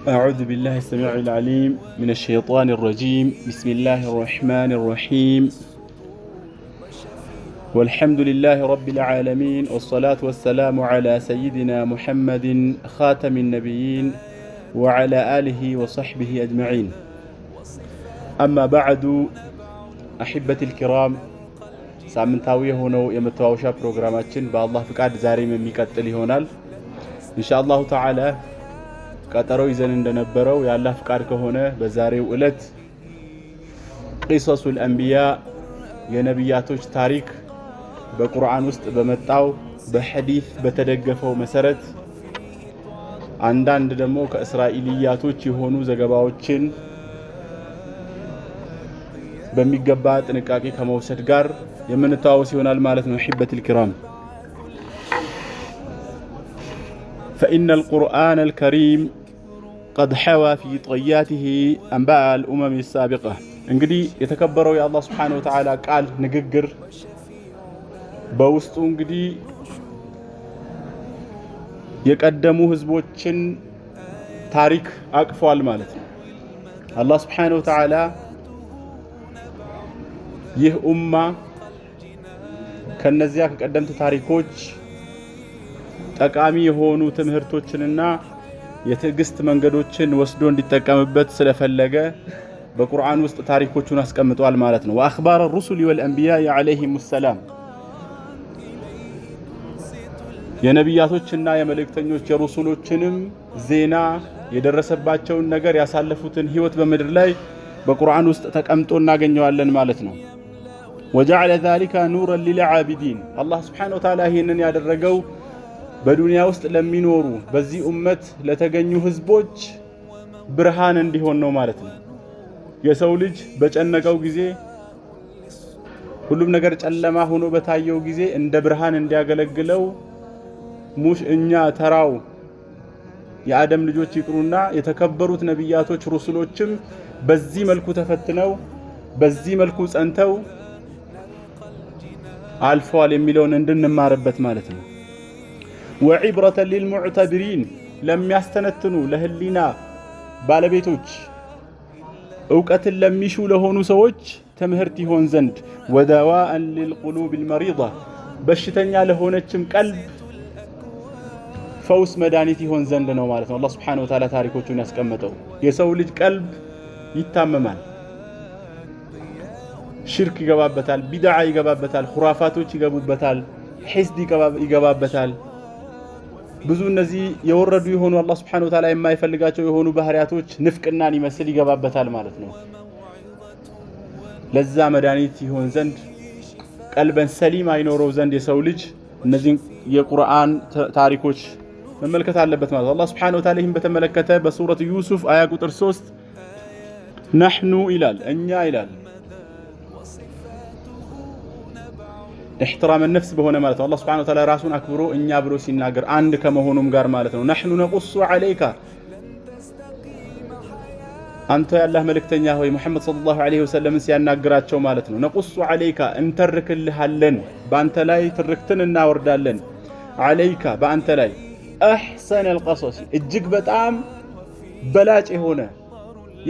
أعوذ بالله السميع العليم من الشيطان الرجيم. بسم الله الرحمن الرحيم. والحمد لله رب العالمين، والصلاة والسلام على سيدنا محمد خاتم النبيين وعلى آله وصحبه أجمعين. أما بعد، أحبتي الكرام، ሳምንታዊ ሆነው የመተዋወሻ ፕሮግራማችን በአላህ ፍቃድ ዛሬም የሚቀጥል ይሆናል ኢንሻአላሁ ተዓላ። ቀጠሮ ይዘን እንደነበረው የአላህ ፍቃድ ከሆነ በዛሬው ዕለት ቂሰሱል አንቢያ የነቢያቶች ታሪክ በቁርአን ውስጥ በመጣው በሐዲስ በተደገፈው መሰረት አንዳንድ ደግሞ ከእስራኤልያቶች የሆኑ ዘገባዎችን በሚገባ ጥንቃቄ ከመውሰድ ጋር የምንተዋወስ ይሆናል ማለት ነው። احبتي الكرام، فإن القرآن الكريم قد حوى في طياته أنباء الأمم السابقة። እንግዲህ የተከበረው የአላህ Subhanahu Wa Ta'ala ቃል ንግግር በውስጡ እንግዲህ የቀደሙ ህዝቦችን ታሪክ አቅፏል ማለት ነው። አላህ Subhanahu Wa Ta'ala ይህ ኡማ ከነዚያ ከቀደምት ታሪኮች ጠቃሚ የሆኑ ትምህርቶችንና የትዕግስት መንገዶችን ወስዶ እንዲጠቀምበት ስለፈለገ በቁርአን ውስጥ ታሪኮቹን አስቀምጧል ማለት ነው። ወአኽባር الرسل والأنبياء عليهم السلام የነቢያቶችና የመልእክተኞች የሩሱሎችንም ዜና የደረሰባቸውን ነገር ያሳለፉትን ህይወት በምድር ላይ በቁርአን ውስጥ ተቀምጦ እናገኘዋለን ማለት ነው። وجعل ذلك نورا للعابدين الله سبحانه وتعالى ይህንን ያደረገው በዱንያ ውስጥ ለሚኖሩ በዚህ ኡመት ለተገኙ ህዝቦች ብርሃን እንዲሆን ነው ማለት ነው። የሰው ልጅ በጨነቀው ጊዜ ሁሉም ነገር ጨለማ ሆኖ በታየው ጊዜ እንደ ብርሃን እንዲያገለግለው ሙሽ እኛ ተራው የአደም ልጆች ይቅሩና የተከበሩት ነቢያቶች ሩሱሎችም በዚህ መልኩ ተፈትነው በዚህ መልኩ ጸንተው አልፈዋል የሚለውን እንድንማርበት ማለት ነው። ወዒብረተ ሊልሙዕተቢሪን ለሚያስተነትኑ ለህሊና ባለቤቶች ዕውቀትን ለሚሹ ለሆኑ ሰዎች ትምህርት ይሆን ዘንድ ወደዋአን ሊልቁሉብ አልመሪዳ በሽተኛ ለሆነችም ቀልብ ፈውስ መድኃኒት ይሆን ዘንድ ነው ማለት ነው። አላህ Subhanahu Wa Ta'ala ታሪኮቹን ያስቀመጠው የሰው ልጅ ቀልብ ይታመማል፣ ሽርክ ይገባበታል፣ ቢድዓ ይገባበታል፣ ኹራፋቶች ይገቡበታል፣ ሒስድ ይገባበታል። ብዙ እነዚህ የወረዱ የሆኑ አላህ Subhanahu Wa Ta'ala የማይፈልጋቸው የሆኑ ባህሪያቶች ንፍቅናን ይመስል ይገባበታል ማለት ነው። ለዛ መድኃኒት ይሆን ዘንድ ቀልበን ሰሊም አይኖረው ዘንድ የሰው ልጅ እነዚህ የቁርአን ታሪኮች መመልከት አለበት ማለት ነው። አላህ Subhanahu Wa Ta'ala ይህን በተመለከተ በሱረቱ ዩሱፍ አያ ቁጥር 3 ነህኑ ይላል እኛ ይላል احترام النفس በሆነ ማለት ነው። አላህ Subhanahu Wa Ta'ala ራሱን አክብሮ እኛ ብሎ ሲናገር አንድ ከመሆኑም ጋር ማለት ነው። نحن نقص عليك አንተ ያላህ መልእክተኛ ሆይ መሐመድ ሰለላሁ ዐለይሂ ወሰለም ሲያናግራቸው ማለት ነው። نقص عليك እንተርክልሃለን በአንተ ላይ ትርክትን እናወርዳለን። عليك በአንተ ላይ احسن القصص እጅግ በጣም በላጭ የሆነ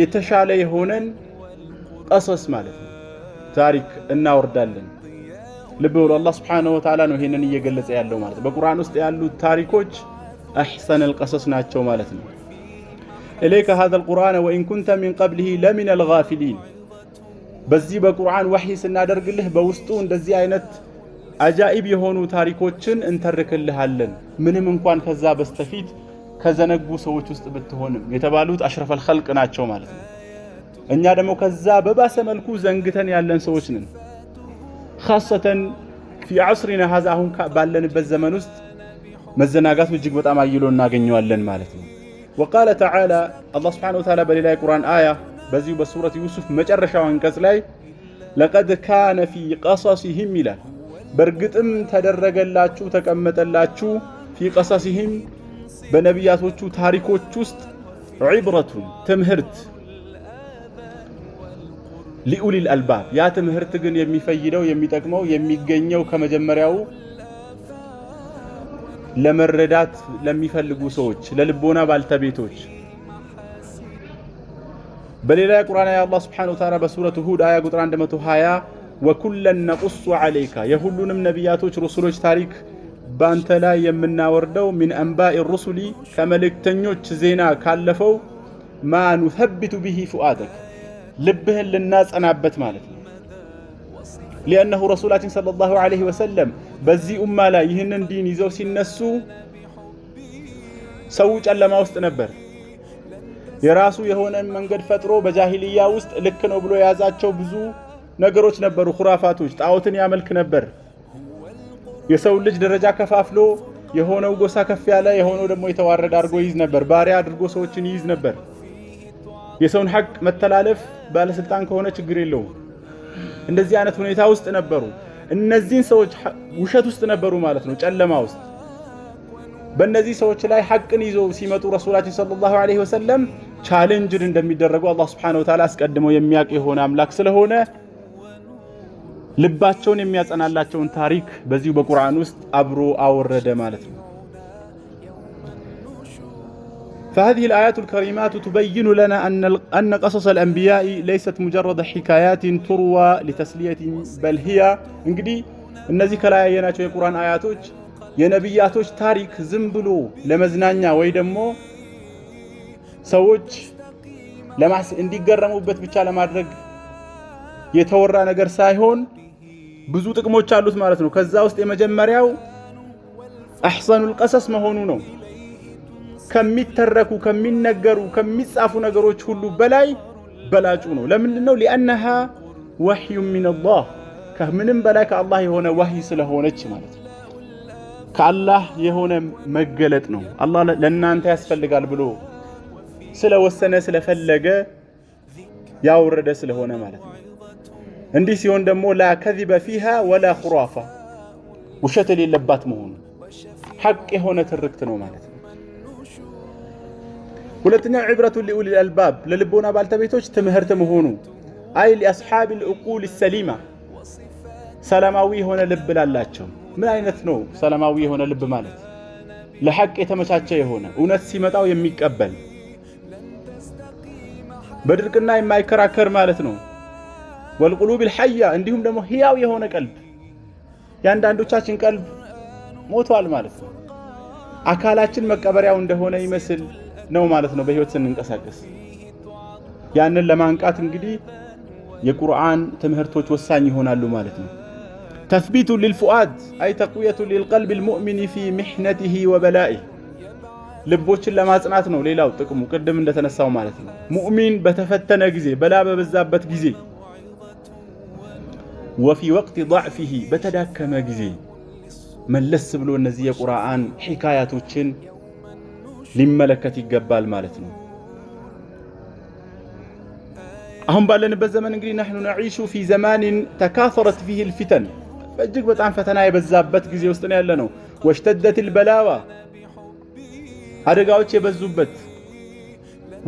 የተሻለ የሆነን ቀሰስ ማለት ነው ታሪክ እናወርዳለን። ልብ ብሎ አላህ Subhanahu Wa Ta'ala ነው ይሄንን እየገለጸ ያለው ማለት ነው። በቁርአን ውስጥ ያሉ ታሪኮች احسن القصص ናቸው ማለት ነው። إليك هذا القرآن وإن كنت من قبله لمن الغافلين በዚህ በቁርአን ወህይ ስናደርግልህ በውስጡ እንደዚህ አይነት አጃኢብ የሆኑ ታሪኮችን እንተርክልሃለን ምንም እንኳን ከዛ በስተፊት ከዘነጉ ሰዎች ውስጥ ብትሆንም የተባሉት አሽረፈል ኸልቅ ናቸው ማለት ነው። እኛ ደግሞ ከዛ በባሰ መልኩ ዘንግተን ያለን ሰዎች ነን። خاصة في عصرنا هذا አሁን ባለንበት ዘመን ውስጥ መዘናጋቱ እጅግ በጣም አይሎ እናገኘዋለን ማለት ነው። وقال تعالى الله سبحانه وتعالى በሌላ የቁርአን አያ በዚሁ በሱረቱ ዩሱፍ መጨረሻው አንቀጽ ላይ لقد كان في قصصهم ይላል በርግጥም ተደረገላችሁ ተቀመጠላችሁ في قصصهم በነቢያቶቹ ታሪኮች ውስጥ عبرة ትምህርት ሊኡል አልባብ ያ ትምህርት ግን የሚፈይደው የሚጠቅመው የሚገኘው ከመጀመሪያው ለመረዳት ለሚፈልጉ ሰዎች ለልቦና ባልተቤቶች በሌላ የቁርአን አያ አላህ Subhanahu Wa Ta'ala በሱረቱ ሁድ አያ ቁጥር 120 ወኩለን ነቁሱ ዐለይካ የሁሉንም ነቢያቶች ሩሱሎች ታሪክ ባንተ ላይ የምናወርደው ሚን አንባኢ ሩሱሊ ከመልእክተኞች ዜና ካለፈው ማ ኑثبت به فؤادك ልብህን ልናጸናበት ማለት ነው لأنه رسولاتين صلى الله عليه وسلم በዚህ ኡማ ላይ ይህንን ዲን ይዘው ሲነሱ ሰው ጨለማ ውስጥ ነበር የራሱ የሆነ መንገድ ፈጥሮ በጃሂልያ ውስጥ ልክ ነው ብሎ ያዛቸው ብዙ ነገሮች ነበሩ ኹራፋቶች ጣዖትን ያመልክ ነበር የሰው ልጅ ደረጃ ከፋፍሎ የሆነው ጎሳ ከፍ ያለ የሆነው ደግሞ የተዋረደ አድርጎ ይዝ ነበር ባሪያ አድርጎ ሰዎችን ይዝ ነበር የሰውን ሐቅ መተላለፍ ባለስልጣን ከሆነ ችግር የለው እንደዚህ አይነት ሁኔታ ውስጥ ነበሩ እነዚህን ሰዎች ውሸት ውስጥ ነበሩ ማለት ነው ጨለማ ውስጥ በእነዚህ ሰዎች ላይ ሐቅን ይዘው ሲመጡ ረሱላችን ሰለላሁ ዐለይሂ ወሰለም ቻሌንጅድ እንደሚደረጉ አላህ Subhanahu Wa Ta'ala አስቀድመው የሚያውቅ የሆነ አምላክ ስለሆነ ልባቸውን የሚያጸናላቸውን ታሪክ በዚሁ በቁርአን ውስጥ አብሮ አወረደ ማለት ነው فهذه الآيات الكريمات تبين لنا أن قصص الأنبياء ليست مجرد حكايات تروى لتسلية بل هي እንግዲህ እነዚህ ከላይ ያየናቸው የቁርአን አያቶች የነቢያቶች ታሪክ ዝም ብሎ ለመዝናኛ ወይ ደግሞ ሰዎች እንዲገረሙበት ብቻ ለማድረግ የተወራ ነገር ሳይሆን ብዙ ጥቅሞች አሉት ማለት ነው ከዛ ውስጥ የመጀመሪያው አህሰኑል ቀሰስ መሆኑ ነው ከሚተረኩ ከሚነገሩ ከሚጻፉ ነገሮች ሁሉ በላይ በላጩ ነው ለምንድን ነው لانها وحي من الله ከምንም በላይ ከአላህ የሆነ ወህይ ስለሆነች ማለት ነው ከአላህ የሆነ መገለጥ ነው አላህ ለእናንተ ያስፈልጋል ብሎ ስለወሰነ ስለፈለገ ያወረደ ስለሆነ ማለት ነው እንዲህ ሲሆን ደግሞ لا كذب فيها ولا خرافة ውሸት የሌለባት መሆኑ ሐቅ የሆነ ትርክት ነው ማለት ነው ሁለተኛ عبرة لأولي الألباب ለልቦና ባልተቤቶች ትምህርት መሆኑ አይ لأصحاب العقول السليمة ሰላማዊ የሆነ ልብ ላላቸው ምን አይነት ነው ሰላማዊ የሆነ ልብ ማለት ለሐቅ የተመቻቸ የሆነ እውነት ሲመጣው የሚቀበል በድርቅና የማይከራከር ማለት ነው والقلوب الحية እንዲሁም ደግሞ ህያው የሆነ ቀልብ ያንዳንዶቻችን ቀልብ ሞቷል ማለት ነው አካላችን መቀበሪያው እንደሆነ ይመስል ነው ማለት ነው በህይወት ስንንቀሳቀስ ያንን ለማንቃት እንግዲህ የቁርአን ትምህርቶች ወሳኝ ይሆናሉ ማለት ነው تثبيت للفؤاد أي تقوية للقلب المؤمن في محنته وبلائه ልቦችን ለማጽናት ነው ሌላው ጥቅሙ ቅድም እንደተነሳው ማለት ነው ሙእሚን በተፈተነ ጊዜ በላ በበዛበት ጊዜ وفي وقت ضعفه በተዳከመ ጊዜ መለስ ብሎ እነዚህ የቁርአን ሒካያቶችን ሊመለከት ይገባል ማለት ነው አሁን ባለንበት ዘመን እንግዲህ نحن نعيش في زمان تكاثرت فيه الفتن እጅግ በጣም ፈተና የበዛበት ጊዜ ውስጥ ነው ያለነው واشتدت البلاوى አደጋዎች የበዙበት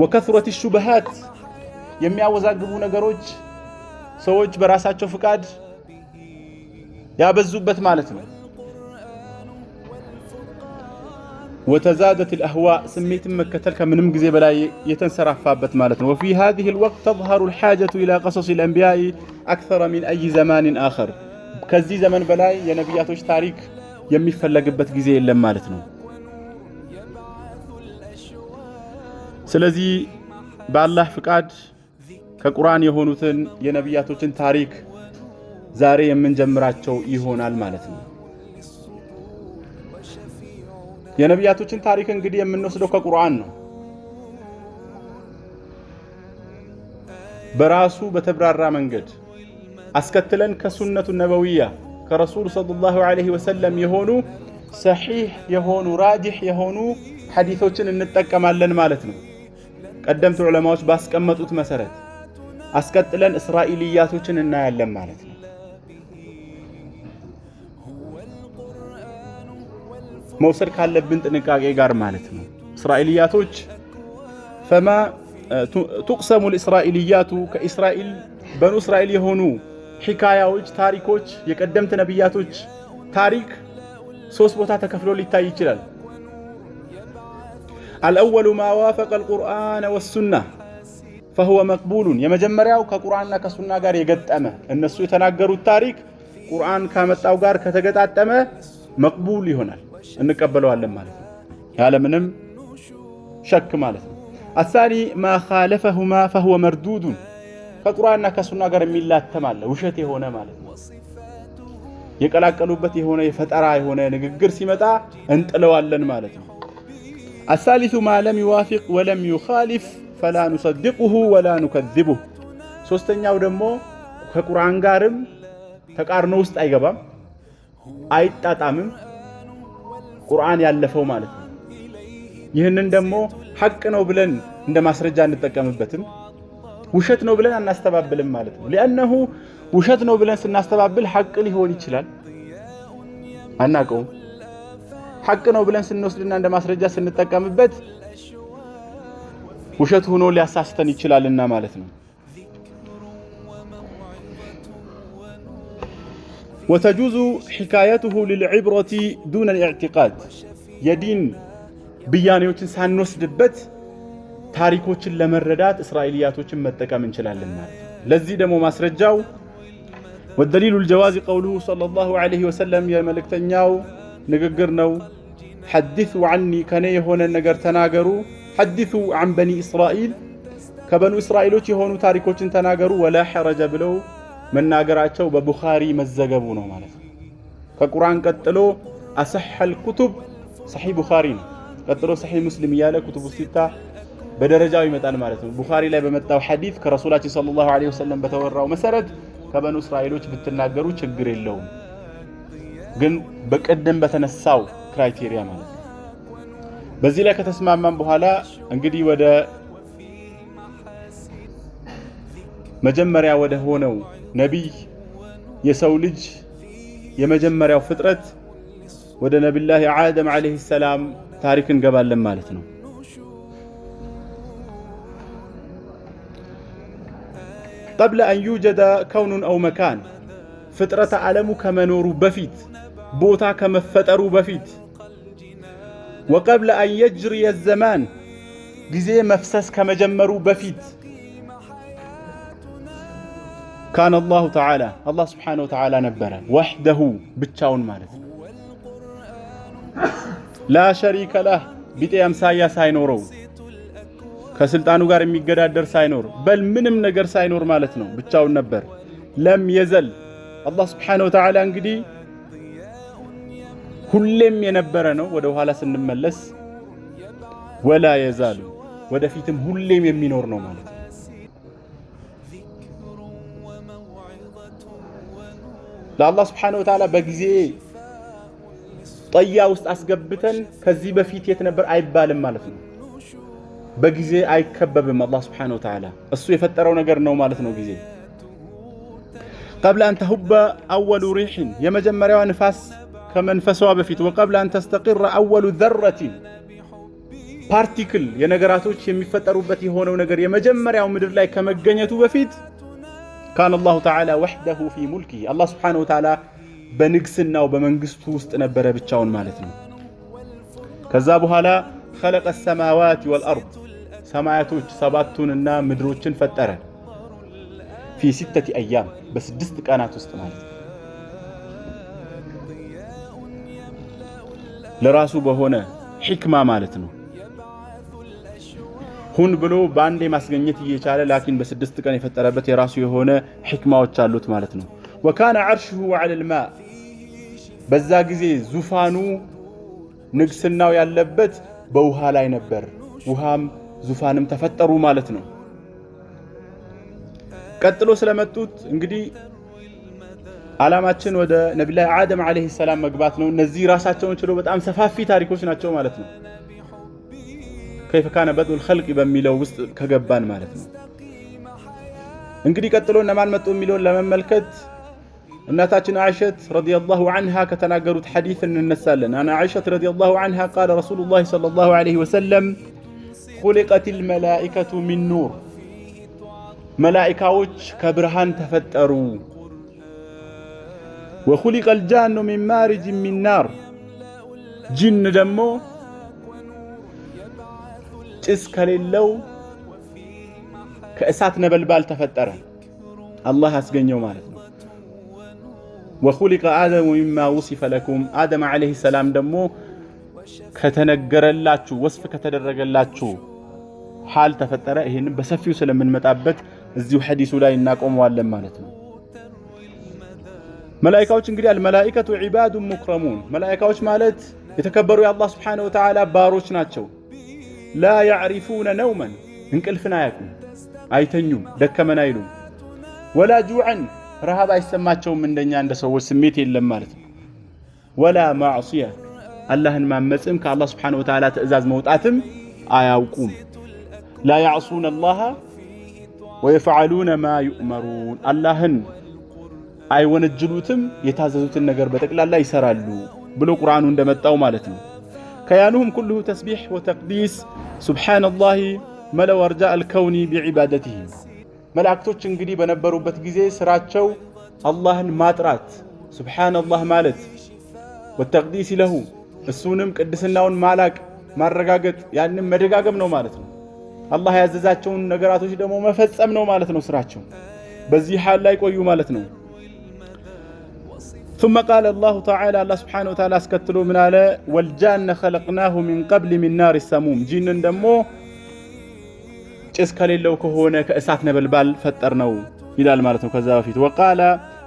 وكثرت الشبهات የሚያወዛግቡ ነገሮች ሰዎች በራሳቸው ፍቃድ ያበዙበት ማለት ነው وتزادت الأهواء سميت مكتل كمنم ጊዜ በላይ የተንሰራፋበት ማለት ነው وفي هذه الوقت تظهر الحاجة إلى قصص الأنبياء أكثر من أي زمان آخر ከዚህ ዘመን በላይ የነቢያቶች ታሪክ የሚፈለግበት ጊዜ የለም ማለት ነው ስለዚህ በአላህ ፍቃድ ከቁርአን የሆኑትን የነቢያቶችን ታሪክ ዛሬ የምንጀምራቸው ይሆናል ማለት ነው የነቢያቶችን ታሪክ እንግዲህ የምንወስደው ከቁርአን ነው በራሱ በተብራራ መንገድ አስከትለን ከሱነቱ ነበዊያ ከረሱል ሰለላሁ ዐለይሂ ወሰለም የሆኑ ሰሒህ የሆኑ ራጂህ የሆኑ ሐዲሶችን እንጠቀማለን ማለት ነው ቀደምት ዑለማዎች ባስቀመጡት መሰረት አስከትለን እስራኤልያቶችን እናያለን ማለት ነው መውሰድ ካለብን ጥንቃቄ ጋር ማለት ነው እስራኤልያቶች فما تقسم الإسرائيليات كإسرائيل بنو إسرائيل የሆኑ ሒካያዎች ታሪኮች የቀደምት ነብያቶች ታሪክ ሶስት ቦታ ተከፍሎ ሊታይ ይችላል الأول ما وافق القرآن والسنة فهو مقبول የመጀመሪያው ከቁርአንና ከሱና ጋር የገጠመ እነሱ የተናገሩት ታሪክ ቁርአን ካመጣው ጋር ከተገጣጠመ መቅቡል ይሆናል እንቀበለዋለን ማለት ነው ያለ ምንም ሸክ ማለት ነው الثاني ما خالفهما فهو مردود ከቁርአንና ከሱና ጋር የሚላተም አለ ውሸት የሆነ ማለት ነው የቀላቀሉበት የሆነ የፈጠራ የሆነ ንግግር ሲመጣ እንጥለዋለን ማለት ነው الثالث ما لم يوافق ولم يخالف فلا نصدقه ولا نكذبه ሶስተኛው ደግሞ ከቁርአን ጋርም ተቃርኖ ውስጥ አይገባም አይጣጣምም ቁርአን ያለፈው ማለት ነው ይህንን ደግሞ ሐቅ ነው ብለን እንደ ማስረጃ እንጠቀምበትም ውሸት ነው ብለን አናስተባብልም ማለት ነው لانه ውሸት ነው ብለን ስናስተባብል ሐቅ ሊሆን ይችላል አናቀው ሐቅ ነው ብለን ስንወስድና እንደ ማስረጃ ስንጠቀምበት ውሸት ሆኖ ሊያሳስተን ይችላልና ማለት ነው وتجوز حكايته للعبرة دون الاعتقاد يدين بيانيዎችን ሳንወስድበት ታሪኮችን ለመረዳት እስራኤልያቶችን መጠቀም እንችላለን ማለት ለዚህ ደግሞ ማስረጃው والدليل الجواز قوله صلى الله عليه وسلم يا ملكتኛው ንግግር ነው حدثوا عني ከኔ የሆነ ነገር ተናገሩ حدثوا عن بني اسرائيل ከበኑ እስራኤሎች የሆኑ ታሪኮችን ተናገሩ ولا حرج ብለው መናገራቸው በቡኻሪ መዘገቡ ነው ማለት ነው ከቁርአን ቀጥሎ አሰህ الكتب صحيح ቡኻሪ ነው ቀጥሎ صحيح ሙስሊም ያለ ኩቱብ ሲታ በደረጃው ይመጣል ማለት ነው ቡኻሪ ላይ በመጣው ሐዲስ ከረሱላችን ሰለላሁ ዐለይሂ ወሰለም በተወራው መሰረት ከበኑ እስራኤሎች ብትናገሩ ችግር የለውም ግን በቀደም በተነሳው ክራይቴሪያ ማለት ነው በዚህ ላይ ከተስማማን በኋላ እንግዲህ ወደ መጀመሪያ ወደ ሆነው ነብይ የሰው ልጅ የመጀመሪያው ፍጥረት ወደ ነብዩላህ አደም አለይሂ ሰላም ታሪክ እንገባለን ማለት ነው قبل أن يوجد كون أو مكان فطرة عالم كمنور بفيت بوتا كمفتر بفيت وقبل أن يجري الزمان جزي مفسس كمجمر بفيت كان الله تعالى الله سبحانه وتعالى نبره وحده بتشاون مالت لا شريك له بيتيام سايا ساينورو ከስልጣኑ ጋር የሚገዳደር ሳይኖር በል ምንም ነገር ሳይኖር ማለት ነው ብቻውን ነበር ለም የዘል አላህ Subhanahu Wa Ta'ala እንግዲህ ሁሌም የነበረ ነው ወደ ኋላ ስንመለስ ወላ የዛሉ ወደፊትም ሁሌም የሚኖር ነው ማለት ነው ለአላህ Subhanahu Wa Ta'ala በጊዜ ጠያ ውስጥ አስገብተን ከዚህ በፊት የት ነበር አይባልም ማለት ነው በጊዜ አይከበብም አላህ Subhanahu Wa Ta'ala እሱ የፈጠረው ነገር ነው ማለት ነው ጊዜ قبل أن تهب أول ريح የመጀመሪያው ንፋስ ከመንፈሷ በፊት وقبل أن تستقر أول ذرة ፓርቲክል የነገራቶች የሚፈጠሩበት የሆነው ነገር የመጀመሪያው ምድር ላይ ከመገኘቱ በፊት كان الله تعالى وحده في ملكه الله سبحانه وتعالى በንግስናው በመንግስቱ ውስጥ ነበረ ብቻውን ማለት ነው ከዛ በኋላ خلق السماوات والأرض ሰማያቶች ሰባቱንና ምድሮችን ፈጠረ في 6 أيام በ6 ቀናት ውስጥ ማለት ነው ለራሱ በሆነ ሕክማ ማለት ነው ሁን ብሎ ባንዴ ማስገኘት እየቻለ ላኪን በ6 ቀን የፈጠረበት የራሱ የሆነ ሕክማዎች አሉት ማለት ነው وكان عرشه على الماء በዛ ጊዜ ዙፋኑ ንግስናው ያለበት በውሃ ላይ ነበር ውሃም ዙፋንም ተፈጠሩ ማለት ነው ቀጥሎ ስለመጡት እንግዲህ አላማችን ወደ ነብዩ አደም አለይሂ ሰላም መግባት ነው እነዚህ ራሳቸውን ችለው በጣም ሰፋፊ ታሪኮች ናቸው ማለት ነው كيف كان بدء الخلق በሚለው ውስጥ ከገባን ማለት ነው እንግዲህ ቀጥሎ እነማን መጡ የሚለውን ለመመልከት እናታችን አይሸት ረዲየላሁ عنها ከተናገሩት ሐዲስ እንነሳለን انا عائشه رضي الله عنها قال رسول الله صلى الله عليه وسلم خلقت الملائكه من نور ملائكዎች ከብርሃን ተፈጠሩ وخلق الجان من مارج من نار ጅን ደግሞ ጭስ ከሌለው ከእሳት ነበልባል ተፈጠረ አላህ አስገኘው ማለት ነው። وخلق آدم مما وصف لكم آدم عليه السلام ደሞ ከተነገረላችሁ ወስፍ ከተደረገላችሁ حال ተፈጠረ። ይሄንን በሰፊው ስለምንመጣበት እዚሁ ሐዲሱ ላይ እናቆመዋለን ማለት ነው። መላእክቶች እንግዲህ አልመላእክቱ ዒባዱ ሙክረሙን መላእክቶች ማለት የተከበሩ የአላህ Subhanahu Wa Ta'ala ባሮች ናቸው። لا يعرفون نوما እንቅልፍን አያውቁም፣ አይተኙም፣ ደከመን አይሉም። ولا جوعا ረሃብ አይሰማቸውም፣ እንደኛ እንደ ሰዎች ስሜት የለም ማለት ነው። ولا معصيه አላህን ማመጽም ከአላህ Subhanahu Wa Ta'ala ትእዛዝ መውጣትም አያውቁም። لا يعصون الله ويفعلون ما يؤمرون አላህን አይወነጅሉትም የታዘዙትን ነገር በጠቅላላ ይሰራሉ ብሎ ቁርአኑ እንደመጣው ማለት ነው። كيانهم كله تسبيح وتقديس سبحان الله ملأ أرجاء الكون بعبادته መላእክቶች እንግዲህ በነበሩበት ጊዜ ስራቸው አላህን ማጥራት سبحان الله ማለት والتقديس له እሱንም ቅድስናውን ማላቅ ማረጋገጥ ያንን መደጋገም ነው ማለት ነው። አላህ ያዘዛቸውን ነገራቶች ደግሞ መፈጸም ነው ማለት ነው ስራቸው። በዚህ حال ላይ ቆዩ ማለት ነው። ثم قال الله تعالى الله سبحانه وتعالى اسكتلو من على والجان خلقناه من قبل من نار السموم جنن دمو ጭስ ከሌለው ከሆነ ከእሳት ነበልባል ፈጠርነው ይላል ማለት ነው። ከዛ በፊት وقال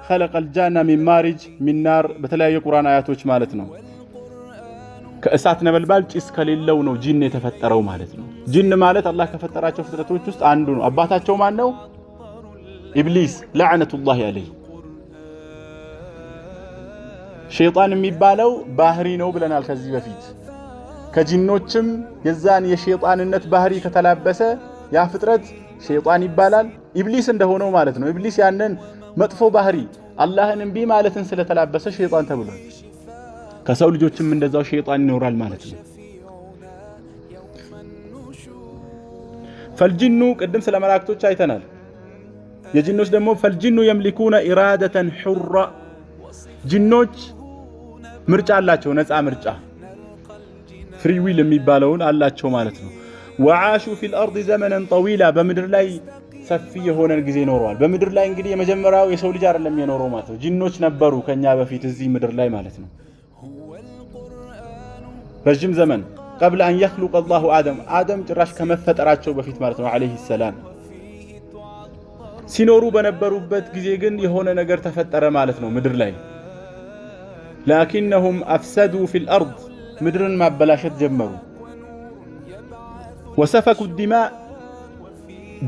خلق الجان من مارج من نار በተለያየ ቁርአን አያቶች ማለት ነው። ከእሳት ነበልባል ጭስ ከሌለው ነው ጂን የተፈጠረው ማለት ነው። ጂን ማለት አላህ ከፈጠራቸው ፍጥረቶች ውስጥ አንዱ ነው። አባታቸው ማን ነው? ኢብሊስ ለعنቱላሂ ዐለይሂ። ሸይጣን የሚባለው ባህሪ ነው ብለናል ከዚህ በፊት። ከጂኖችም የዛን የሸይጣንነት ባህሪ ከተላበሰ ያ ፍጥረት ሸይጣን ይባላል። ኢብሊስ እንደሆነው ማለት ነው። ኢብሊስ ያንን መጥፎ ባህሪ አላህን እንቢ ማለትን ስለተላበሰ ሸይጣን ተብሏል። ከሰው ልጆችም እንደዛው ሸይጣን ይኖራል ማለት ነው። ፈልጂኑ ቅድም ስለ መላእክቶች አይተናል። የጂኖች ደግሞ ፈልጂኑ يملكون إرادة حرة ጂኖች ምርጫ አላቸው፣ ነፃ ምርጫ ፍሪ ዊል የሚባለውን አላቸው ማለት ነው። وعاشوا في الأرض زمنا طويلا በምድር ላይ ሰፊ የሆነ ጊዜ ኖረዋል። በምድር ላይ እንግዲህ የመጀመሪያው የሰው ልጅ አይደለም የኖረው ማለት ነው። ጂኖች ነበሩ ከኛ በፊት እዚህ ምድር ላይ ማለት ነው። ረጅም ዘመን قبل أن يخلق الله آدم ጭራሽ ከመፈጠራቸው በፊት ማለት ነው عليه السلام ሲኖሩ በነበሩበት ጊዜ ግን የሆነ ነገር ተፈጠረ ማለት ነው ምድር ላይ لكنهم أفسدوا في الأرض ምድርን ማበላሸት ጀመሩ። وسفكوا الدماء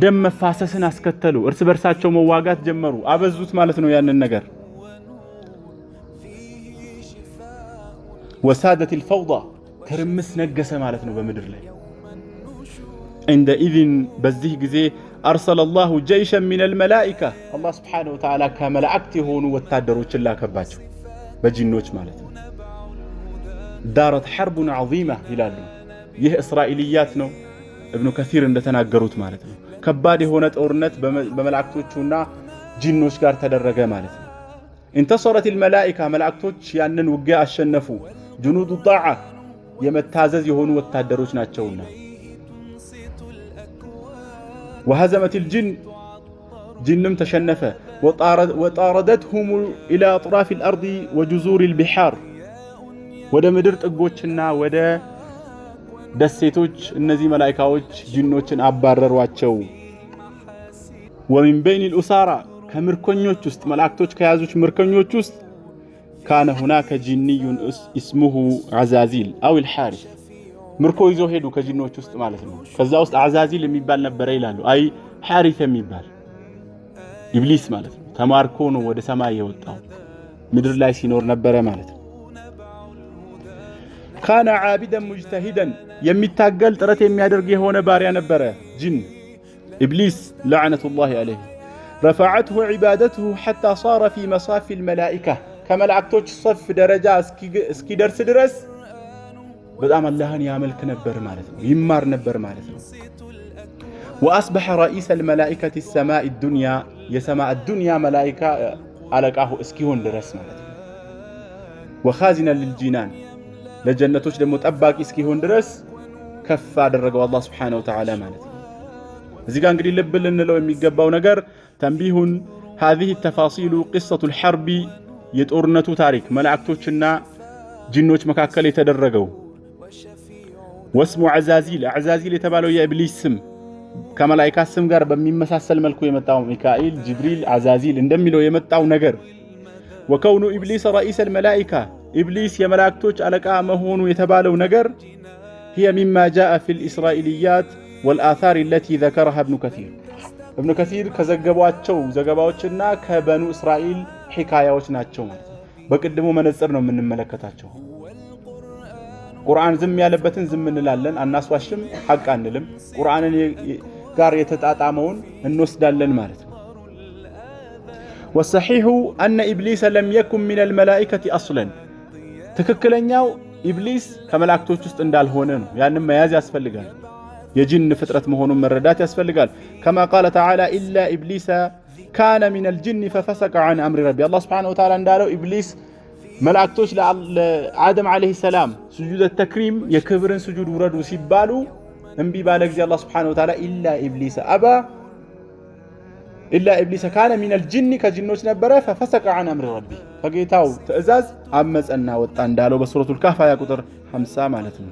ደም መፋሰስን አስከተሉ። እርስ በርሳቸው መዋጋት ጀመሩ። አበዙት ማለት ነው ያንን ነገር። وسادت الفوضى ትርምስ ነገሰ ማለት ነው በምድር ላይ። عندئذ በዚህ ጊዜ أرسل الله جيشا من الملائكة الله سبحانه وتعالى ከመላእክት የሆኑ ወታደሮችን ላከባቸው በጂኖች ማለት ነው። دارت حرب عظيمة ይላሉ። ይህ እስራኤልያት ነው ابن كثير እንደተናገሩት ማለት ነው። ከባድ የሆነ ጦርነት በመላእክቶቹና ጂኖች ጋር ተደረገ ማለት ነው። انتصرت الملائكة መላእክቶች ያንን ውጊያ አሸነፉ። جنود الطاعة የመታዘዝ የሆኑ ወታደሮች ናቸውና وهزمت الجن جنم تشنف وطاردتهم إلى أطراف الأرض وجزور البحار ودا مدر ጥጎችና ወደ ደሴቶች እነዚህ መላእክቶች ጂኖችን አባረሯቸው። ومن بين الأسارى ከምርኮኞች ውስጥ መላእክቶች ከያዙች ምርኮኞች ውስጥ كان هناك جني اسمه عزازيل أو الحارث ምርኮ ይዞ ሄዱ ከጂኖች ውስጥ ማለት ነው። ከዛ ውስጥ አዛዚል የሚባል ነበር ይላሉ። አይ ሐሪፍ የሚባል ኢብሊስ ማለት ነው። ተማርኮ ነው ወደ ሰማይ የወጣው ምድር ላይ ሲኖር ነበር ማለት ነው። كان عابدا مجتهدا የሚታገል ጥረት የሚያደርግ የሆነ ባሪያ ነበር ጂን ኢብሊስ لعنة الله عليه رفعته عبادته حتى صار في مصاف الملائكة ከመላእክቶች صف ደረጃ እስኪደርስ ድረስ በጣም አላህን ያመልክ ነበር ማለት ነው። ይማር ነበር ማለት ነው። واصبح رئيس الملائكه السماء الدنيا የሰማዕ الدنيا ملائكه አለቃሁ እስኪሆን ድረስ ማለት ነው። وخازنا للجنان ለጀነቶች ደግሞ ጠባቂ እስኪሆን ድረስ ከፍ አደረገው አላህ Subhanahu Wa Ta'ala ማለት ነው። እዚህ ጋር እንግዲህ ልብ ልንለው የሚገባው ነገር ተንቢሁን هذه التفاصيل قصة الحرب የጦርነቱ ታሪክ መላእክቶችና ጂኖች መካከል የተደረገው ወስሙ አዛዚል የተባለው የኢብሊስ ስም ከመላእክት ስም ጋር በሚመሳሰል መልኩ የመጣው ሚካኤል ጅብሪል አዛዚል እንደሚለው የመጣው ነገር ወከውኑ ኢብሊስ رئيس الملائكة ኢብሊስ የመላእክቶች አለቃ መሆኑ የተባለው ነገር هي مما جاء في الإسرائيليات والآثار التي ذكرها ابن كثير ከዘገቧቸው ዘገባዎችና ከበኑ እስራኤል ሒካያዎች ናቸው ማለት ነው። በቅድሙ መነጽር ነው የምንመለከታቸው። ቁርአን ዝም ያለበትን ዝም እንላለን፣ አናስዋሽም፣ ሐቅ አንልም። ቁርአንን ጋር የተጣጣመውን እንወስዳለን ማለት ነው። والصحيح أن إبليس لم يكن من الملائكة أصلا ትክክለኛው ኢብሊስ ከመላእክቶች ውስጥ እንዳልሆነ ነው። ያንን መያዝ ያስፈልጋል። የጂን ፍጥረት መሆኑን መረዳት ያስፈልጋል። كما قال تعالى إلا إبليس كان من الجن ففسق عن أمر ربي الله سبحانه وتعالى እንዳለው ኢብሊስ መላእክቶች ለአደም عليه السلام سجود التكريم የክብርን ስጁድ ውረዱ ሲባሉ እንቢ ባለ ጊዜ الله سبحانه وتعالى إلا إبليس أبى إلا إبليس كان من الجن كجنوች ነበረ ففسق عن أمر ربي فጌታው ትእዛዝ አመፀና ወጣ እንዳለው በሱረቱ الكهف አያ ቁጥር 50 ማለት ነው።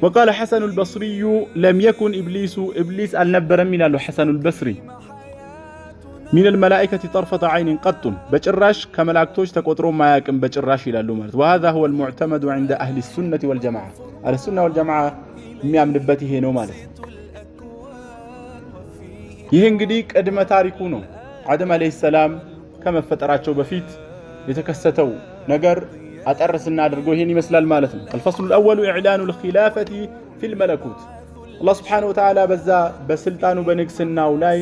وقال حسن البصري لم يكن إبليس النبرم ይላሉ حسن البصري من الملائكة طرفة عين قط بجراش كملاكتوش تقطرو ما يكن بجراش ይላሉ ማለት وهذا هو المعتمد عند أهل السنة والجماعة أهل السنة والجماعة የሚያምንበት ይሄ ነው ማለት ነው። ይሄ እንግዲህ ቀድመ ታሪኩ ነው። አደም አለይሂ ሰላም ከመፈጠራቸው በፊት የተከሰተው ነገር አጠርስና አድርጎ ይሄን ይመስላል ማለት ነው። الفصل الأول إعلان الخلافة في الملكوت الله سبحانه وتعالى በዛ በስልጣኑ በንግስናው ላይ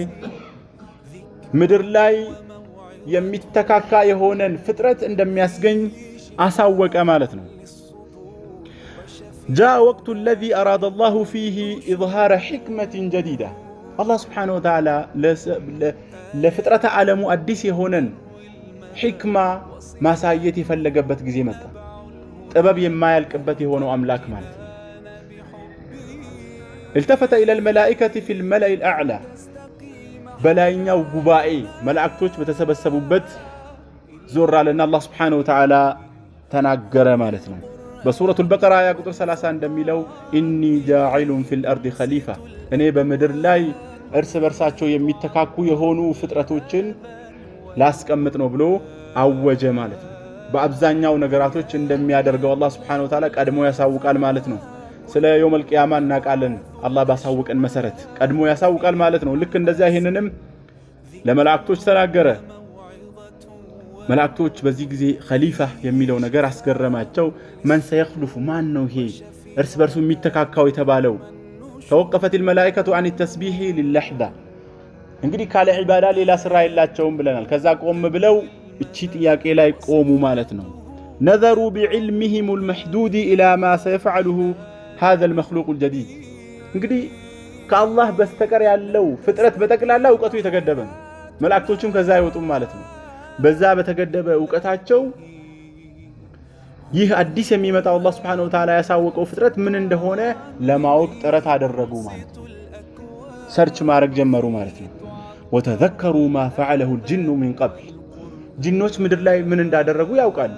ምድር ላይ የሚተካካ የሆነን ፍጥረት እንደሚያስገኝ አሳወቀ ማለት ነው። جاء وقت الذي أراد الله فيه إظهار حكمة جديدة الله سبحانه وتعالى لفترة ዓለሙ አዲስ የሆነን حكمة ማሳየት የፈለገበት ጊዜ መጣ። ጥበብ የማያልቅበት የሆነው አምላክ ማለት ነው። التفت إلى الملائكة في الملأ الأعلى በላይኛው ጉባኤ መላእክቶች በተሰበሰቡበት ዞር አለና አላህ Subhanahu Wa Ta'ala ተናገረ ማለት ነው። በሱረቱል በቀራ አያ ቁጥር 30 እንደሚለው ኢኒ ጃዒሉን ፊል አርዲ ኸሊፋ እኔ በምድር ላይ እርስ በርሳቸው የሚተካኩ የሆኑ ፍጥረቶችን ላስቀምጥ ነው ብሎ አወጀ ማለት ነው። በአብዛኛው ነገራቶች እንደሚያደርገው አላህ Subhanahu Wa Ta'ala ቀድሞ ያሳውቃል ማለት ነው። ስለ የውመል ቂያማ እናቃለን አላህ ባሳውቀን መሰረት ቀድሞ ያሳውቃል ማለት ነው። ልክ እንደዚያ ይሄንንም ለመላእክቶች ተናገረ። መላእክቶች በዚህ ጊዜ ኸሊፋ የሚለው ነገር አስገረማቸው። ማን ሰይخلف ማን ነው ይሄ እርስ በርሱ የሚተካካው የተባለው? توقفت الملائكة عن التسبيح للحظة እንግዲህ ካለ ዒባዳ ሌላ ስራ የላቸውም ብለናል። ከዛ ቆም ብለው እቺ ጥያቄ ላይ ቆሙ ማለት ነው። نظروا بعلمهم المحدود إلى ما سيفعله هذا المخلوق الجديد እንግዲህ ከአላህ በስተቀር ያለው ፍጥረት በተቀላላ ዕውቀቱ የተገደበ ነው። መላእክቶችም ከዛ አይወጡም ማለት ነው። በዛ በተገደበ ዕውቀታቸው ይህ አዲስ የሚመጣው አላህ Subhanahu Wa Ta'ala ያሳወቀው ፍጥረት ምን እንደሆነ ለማወቅ ጥረት አደረጉ ማለት ነው። ሰርች ማድረግ ጀመሩ ማለት ነው። وتذكروا ما فعله الجن من قبل ጂኖች ምድር ላይ ምን እንዳደረጉ ያውቃሉ።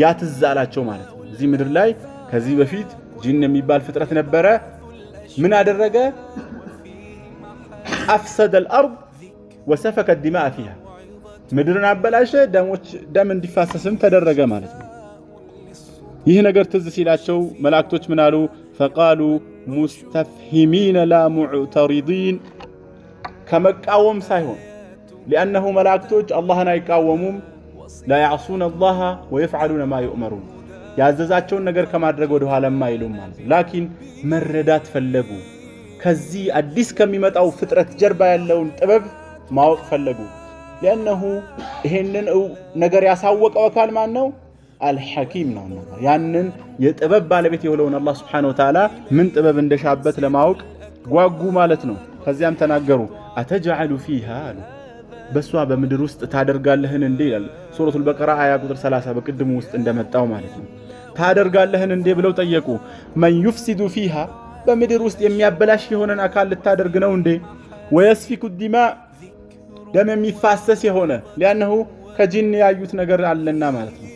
ያትዛላቸው ማለት ነው። እዚህ ምድር ላይ ከዚህ በፊት ጂን የሚባል ፍጥረት ነበረ። ምን አደረገ? أفسد الأرض وسفك الدماء فيها ምድርን አበላሸ፣ ደም እንዲፋሰስም ተደረገ ማለት ነው። ይህ ነገር ትዝ ሲላቸው መላእክቶች ምን አሉ? فقالوا مستفهمين لا معترضين ከመቃወም ሳይሆን لأنه መላእክቶች አላህን አይቃወሙም لا يعصون الله ويفعلون ما يؤمرون ያዘዛቸውን ነገር ከማድረግ ወደ ኋላ ማይሉም ማለት ነው። ላኪን መረዳት ፈለጉ። ከዚህ አዲስ ከሚመጣው ፍጥረት ጀርባ ያለውን ጥበብ ማወቅ ፈለጉ። لأنه ይሄንን ነገር ያሳወቀው አካል ማን ነው? አልሐኪም ነው። ያንን የጥበብ ባለቤት የሆነውን አላህ Subhanahu Wa Ta'ala ምን ጥበብ እንደሻበት ለማወቅ ጓጉ ማለት ነው። ከዚያም ተናገሩ አተجعل فيها አሉ በሷ በምድር ውስጥ ታደርጋለህን እንዴ ይላል ሱረቱል በቀራ አያ ቁጥር 30 በቅድሙ ውስጥ እንደመጣው ማለት ነው። ታደርጋለህን እንዴ ብለው ጠየቁ። من يفسد فيها በምድር ውስጥ የሚያበላሽ የሆነን አካል ልታደርግ ነው እንዴ? ወየስፊኩ ዲማ ደም የሚፋሰስ የሆነ ሊያነሁ ከጂን ያዩት ነገር አለና ማለት ነው።